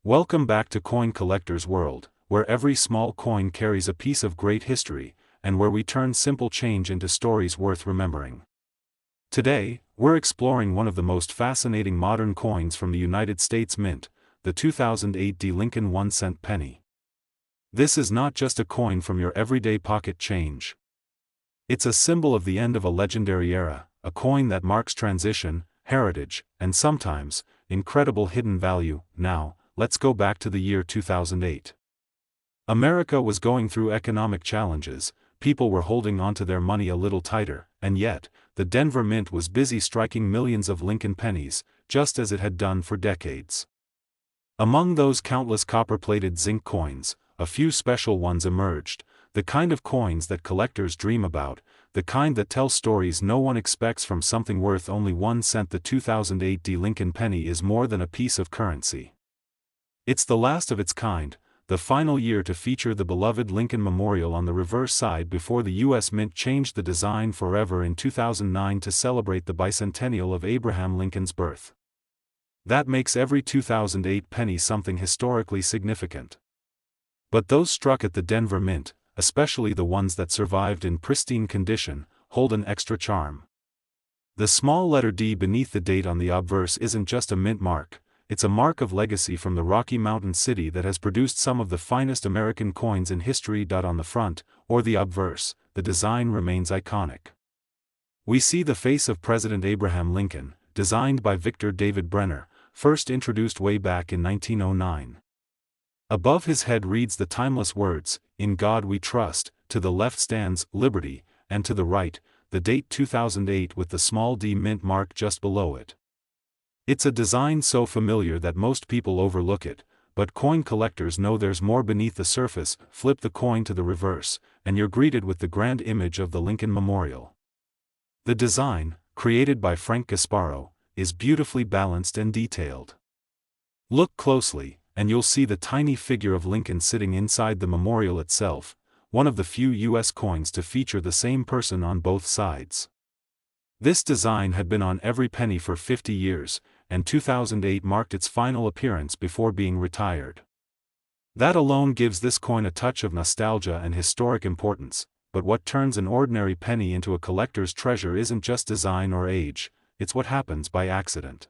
Welcome back to Coin Collector's World, where every small coin carries a piece of great history, and where we turn simple change into stories worth remembering. Today, we're exploring one of the most fascinating modern coins from the United States Mint, the 2008 D. Lincoln 1-cent penny. This is not just a coin from your everyday pocket change. It's a symbol of the end of a legendary era, a coin that marks transition, heritage, and sometimes, incredible hidden value. Now, let's go back to the year 2008. America was going through economic challenges, people were holding onto their money a little tighter, and yet, the Denver Mint was busy striking millions of Lincoln pennies, just as it had done for decades. Among those countless copper-plated zinc coins, a few special ones emerged, the kind of coins that collectors dream about, the kind that tell stories no one expects from something worth only 1 cent. The 2008 D. Lincoln penny is more than a piece of currency. It's the last of its kind, the final year to feature the beloved Lincoln Memorial on the reverse side before the U.S. Mint changed the design forever in 2009 to celebrate the bicentennial of Abraham Lincoln's birth. That makes every 2008 penny something historically significant. But those struck at the Denver Mint, especially the ones that survived in pristine condition, hold an extra charm. The small letter D beneath the date on the obverse isn't just a mint mark. It's a mark of legacy from the Rocky Mountain city that has produced some of the finest American coins in history. On the front, or the obverse, the design remains iconic. We see the face of President Abraham Lincoln, designed by Victor David Brenner, first introduced way back in 1909. Above his head reads the timeless words, "In God We Trust," to the left stands "Liberty," and to the right, the date 2008 with the small d mint mark just below it. It's a design so familiar that most people overlook it, but coin collectors know there's more beneath the surface. Flip the coin to the reverse, and you're greeted with the grand image of the Lincoln Memorial. The design, created by Frank Gasparo, is beautifully balanced and detailed. Look closely, and you'll see the tiny figure of Lincoln sitting inside the memorial itself, one of the few U.S. coins to feature the same person on both sides. This design had been on every penny for 50 years, and 2008 marked its final appearance before being retired. That alone gives this coin a touch of nostalgia and historic importance, but what turns an ordinary penny into a collector's treasure isn't just design or age, it's what happens by accident.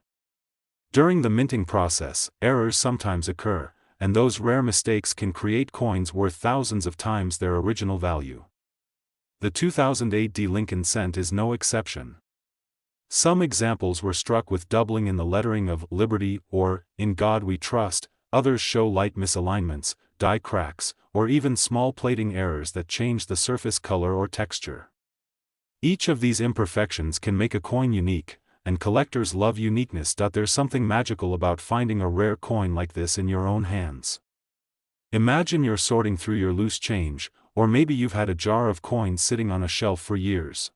During the minting process, errors sometimes occur, and those rare mistakes can create coins worth thousands of times their original value. The 2008 D. Lincoln cent is no exception. Some examples were struck with doubling in the lettering of "Liberty" or "In God We Trust," others show light misalignments, die cracks, or even small plating errors that change the surface color or texture. Each of these imperfections can make a coin unique, and collectors love uniqueness. There's something magical about finding a rare coin like this in your own hands. Imagine you're sorting through your loose change, or maybe you've had a jar of coins sitting on a shelf for years.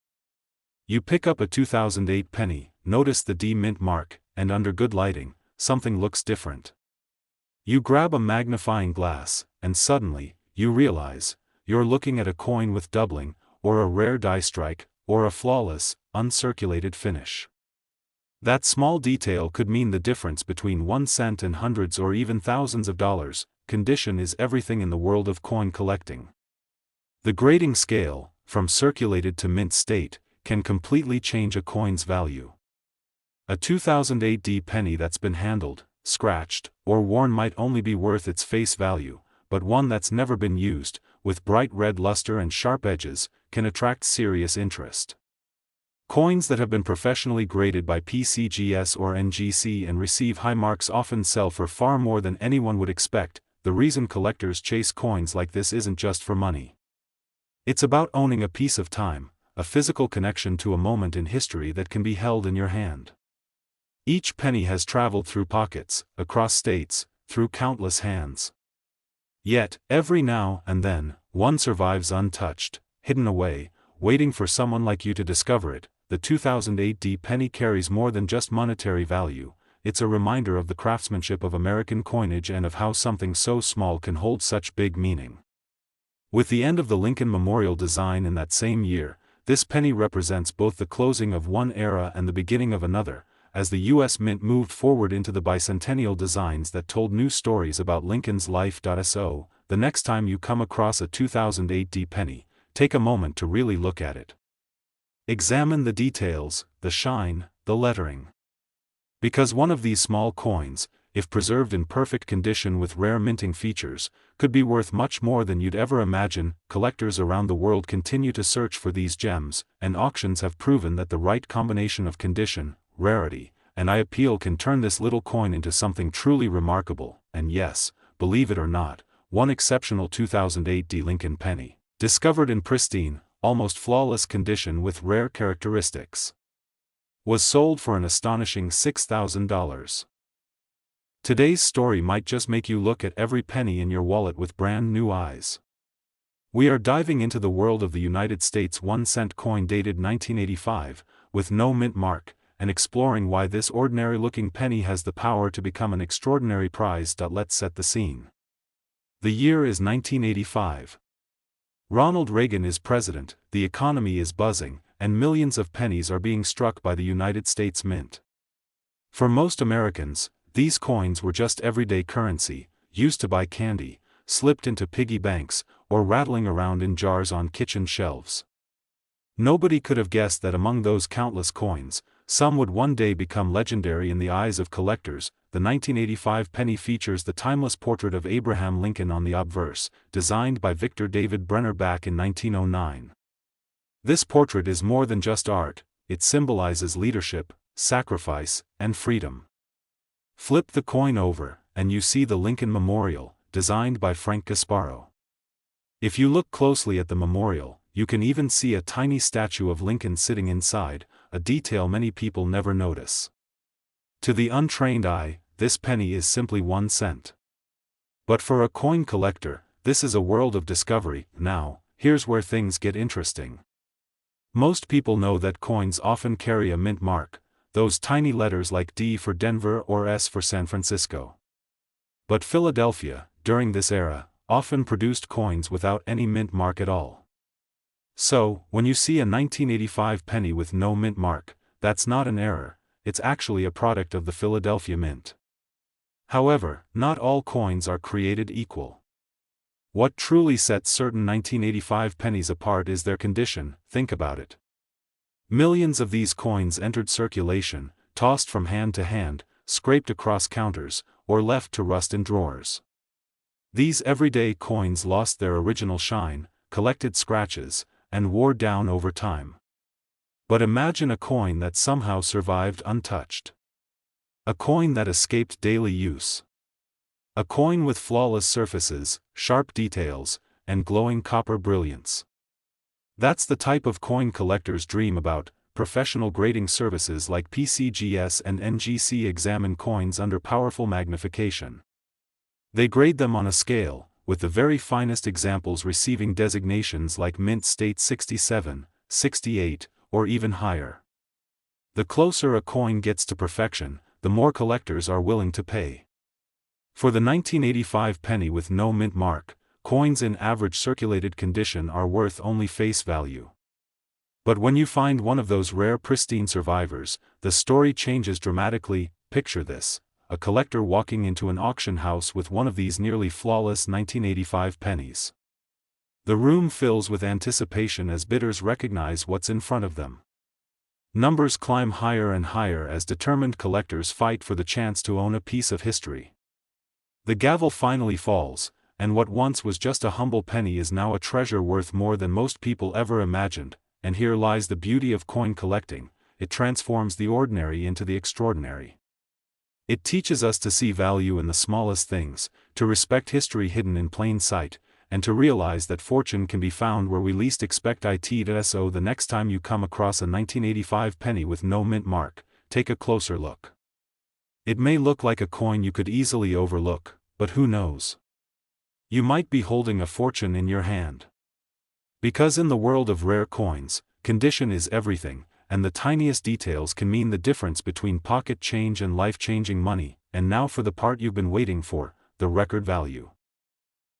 You pick up a 2008 penny, notice the D mint mark, and under good lighting, something looks different. You grab a magnifying glass, and suddenly, you realize, you're looking at a coin with doubling, or a rare die strike, or a flawless, uncirculated finish. That small detail could mean the difference between 1 cent and hundreds or even thousands of dollars. Condition is everything in the world of coin collecting. The grading scale, from circulated to mint state, can completely change a coin's value. A 2008 D penny that's been handled, scratched, or worn might only be worth its face value, but one that's never been used, with bright red luster and sharp edges, can attract serious interest. Coins that have been professionally graded by PCGS or NGC and receive high marks often sell for far more than anyone would expect. The reason collectors chase coins like this isn't just for money. It's about owning a piece of time, a physical connection to a moment in history that can be held in your hand. Each penny has traveled through pockets, across states, through countless hands. Yet, every now and then, one survives untouched, hidden away, waiting for someone like you to discover it. The 2008 D penny carries more than just monetary value. It's a reminder of the craftsmanship of American coinage and of how something so small can hold such big meaning. With the end of the Lincoln Memorial design in that same year, this penny represents both the closing of one era and the beginning of another, as the U.S. Mint moved forward into the bicentennial designs that told new stories about Lincoln's life. So, the next time you come across a 2008 D penny, take a moment to really look at it. Examine the details, the shine, the lettering. Because one of these small coins, if preserved in perfect condition with rare minting features, could be worth much more than you'd ever imagine. Collectors around the world continue to search for these gems, and auctions have proven that the right combination of condition, rarity, and appeal can turn this little coin into something truly remarkable. And yes, believe it or not, one exceptional 2008 D Lincoln penny, discovered in pristine, almost flawless condition with rare characteristics, was sold for an astonishing $6,000. Today's story might just make you look at every penny in your wallet with brand new eyes. We are diving into the world of the United States 1-cent coin dated 1985, with no mint mark, and exploring why this ordinary-looking penny has the power to become an extraordinary prize. Let's set the scene. The year is 1985. Ronald Reagan is president, the economy is buzzing, and millions of pennies are being struck by the United States Mint. For most Americans, these coins were just everyday currency, used to buy candy, slipped into piggy banks, or rattling around in jars on kitchen shelves. Nobody could have guessed that among those countless coins, some would one day become legendary in the eyes of collectors. The 1985 penny features the timeless portrait of Abraham Lincoln on the obverse, designed by Victor David Brenner back in 1909. This portrait is more than just art, it symbolizes leadership, sacrifice, and freedom. Flip the coin over, and you see the Lincoln Memorial, designed by Frank Gasparo. If you look closely at the memorial, you can even see a tiny statue of Lincoln sitting inside, a detail many people never notice. To the untrained eye, this penny is simply 1 cent. But for a coin collector, this is a world of discovery. Now, here's where things get interesting. Most people know that coins often carry a mint mark, those tiny letters like D for Denver or S for San Francisco. But Philadelphia, during this era, often produced coins without any mint mark at all. So, when you see a 1985 penny with no mint mark, that's not an error, it's actually a product of the Philadelphia Mint. However, not all coins are created equal. What truly sets certain 1985 pennies apart is their condition. Think about it. Millions of these coins entered circulation, tossed from hand to hand, scraped across counters, or left to rust in drawers. These everyday coins lost their original shine, collected scratches, and wore down over time. But imagine a coin that somehow survived untouched. A coin that escaped daily use. A coin with flawless surfaces, sharp details, and glowing copper brilliance. That's the type of coin collectors dream about. Professional grading services like PCGS and NGC examine coins under powerful magnification. They grade them on a scale, with the very finest examples receiving designations like Mint State 67, 68, or even higher. The closer a coin gets to perfection, the more collectors are willing to pay. For the 1985 penny with no mint mark, coins in average circulated condition are worth only face value. But when you find one of those rare pristine survivors, the story changes dramatically. Picture this: a collector walking into an auction house with one of these nearly flawless 1985 pennies. The room fills with anticipation as bidders recognize what's in front of them. Numbers climb higher and higher as determined collectors fight for the chance to own a piece of history. The gavel finally falls, and what once was just a humble penny is now a treasure worth more than most people ever imagined. And here lies the beauty of coin collecting: it transforms the ordinary into the extraordinary. It teaches us to see value in the smallest things, to respect history hidden in plain sight, and to realize that fortune can be found where we least expect it. So the next time you come across a 1985 penny with no mint mark, take a closer look. It may look like a coin you could easily overlook, but who knows? You might be holding a fortune in your hand. Because in the world of rare coins, condition is everything, and the tiniest details can mean the difference between pocket change and life-changing money. And now for the part you've been waiting for, the record value.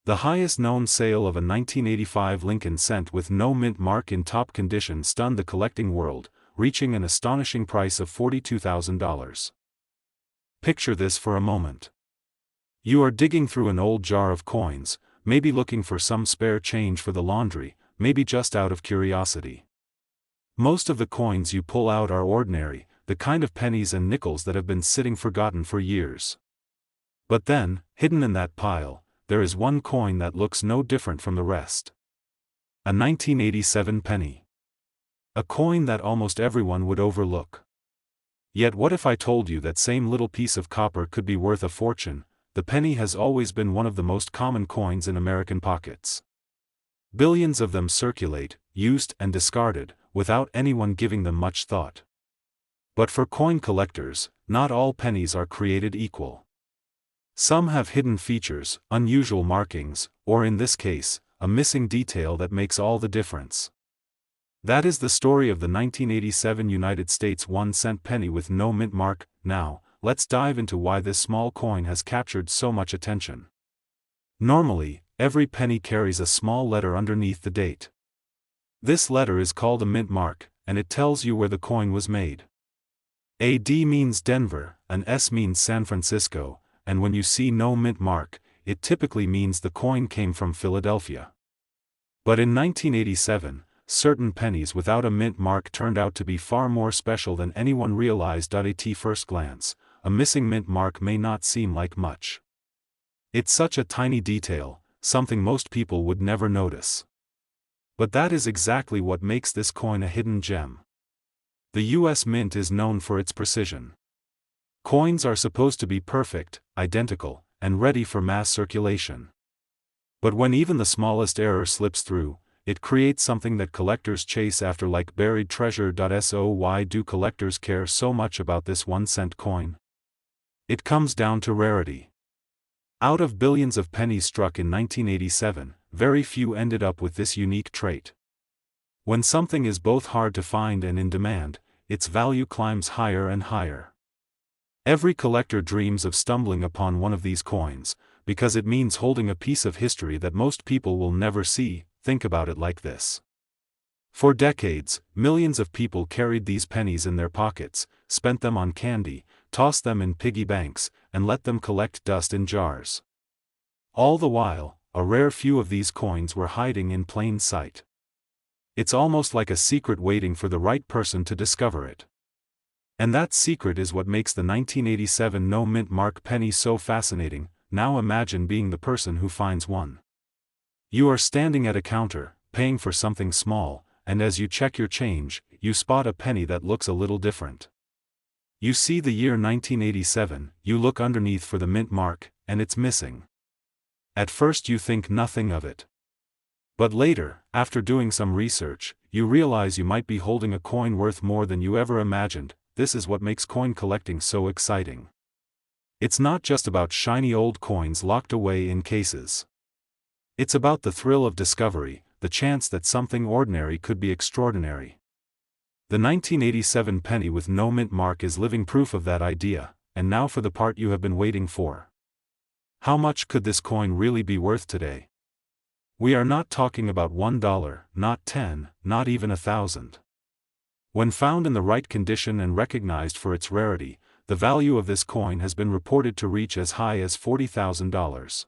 The highest known sale of a 1985 Lincoln cent with no mint mark in top condition stunned the collecting world, reaching an astonishing price of $42,000. Picture this for a moment. You are digging through an old jar of coins, maybe looking for some spare change for the laundry, maybe just out of curiosity. Most of the coins you pull out are ordinary, the kind of pennies and nickels that have been sitting forgotten for years. But then, hidden in that pile, there is one coin that looks no different from the rest. A 1987 penny. A coin that almost everyone would overlook. Yet what if I told you that same little piece of copper could be worth a fortune? The penny has always been one of the most common coins in American pockets. Billions of them circulate, used and discarded, without anyone giving them much thought. But for coin collectors, not all pennies are created equal. Some have hidden features, unusual markings, or in this case, a missing detail that makes all the difference. That is the story of the 1987 United States 1-cent penny with no mint mark. Now, let's dive into why this small coin has captured so much attention. Normally, every penny carries a small letter underneath the date. This letter is called a mint mark, and it tells you where the coin was made. A D means Denver, an S means San Francisco, and when you see no mint mark, it typically means the coin came from Philadelphia. But in 1987, certain pennies without a mint mark turned out to be far more special than anyone realized. At first glance, a missing mint mark may not seem like much. It's such a tiny detail, something most people would never notice. But that is exactly what makes this coin a hidden gem. The U.S. Mint is known for its precision. Coins are supposed to be perfect, identical, and ready for mass circulation. But when even the smallest error slips through, it creates something that collectors chase after like buried treasure. So why do collectors care so much about this 1-cent coin? It comes down to rarity. Out of billions of pennies struck in 1987, very few ended up with this unique trait. When something is both hard to find and in demand, its value climbs higher and higher. Every collector dreams of stumbling upon one of these coins, because it means holding a piece of history that most people will never see. Think about it like this. For decades, millions of people carried these pennies in their pockets, spent them on candy, tossed them in piggy banks, and let them collect dust in jars. All the while, a rare few of these coins were hiding in plain sight. It's almost like a secret waiting for the right person to discover it. And that secret is what makes the 1987 no mint mark penny so fascinating. Now imagine being the person who finds one. You are standing at a counter, paying for something small, and as you check your change, you spot a penny that looks a little different. You see the year 1987, you look underneath for the mint mark, and it's missing. At first you think nothing of it. But later, after doing some research, you realize you might be holding a coin worth more than you ever imagined. This is what makes coin collecting so exciting. It's not just about shiny old coins locked away in cases. It's about the thrill of discovery, the chance that something ordinary could be extraordinary. The 1987 penny with no mint mark is living proof of that idea, and now for the part you have been waiting for. How much could this coin really be worth today? We are not talking about $1, not 10, not even 1,000. When found in the right condition and recognized for its rarity, the value of this coin has been reported to reach as high as $40,000.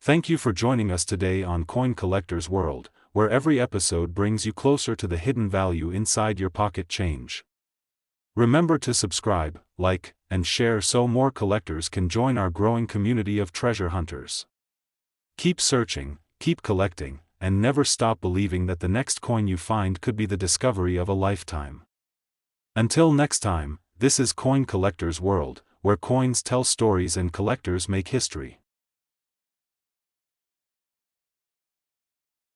Thank you for joining us today on Coin Collector's World, where every episode brings you closer to the hidden value inside your pocket change. Remember to subscribe, like, and share so more collectors can join our growing community of treasure hunters. Keep searching, keep collecting, and never stop believing that the next coin you find could be the discovery of a lifetime. Until next time, this is Coin Collector's World, where coins tell stories and collectors make history.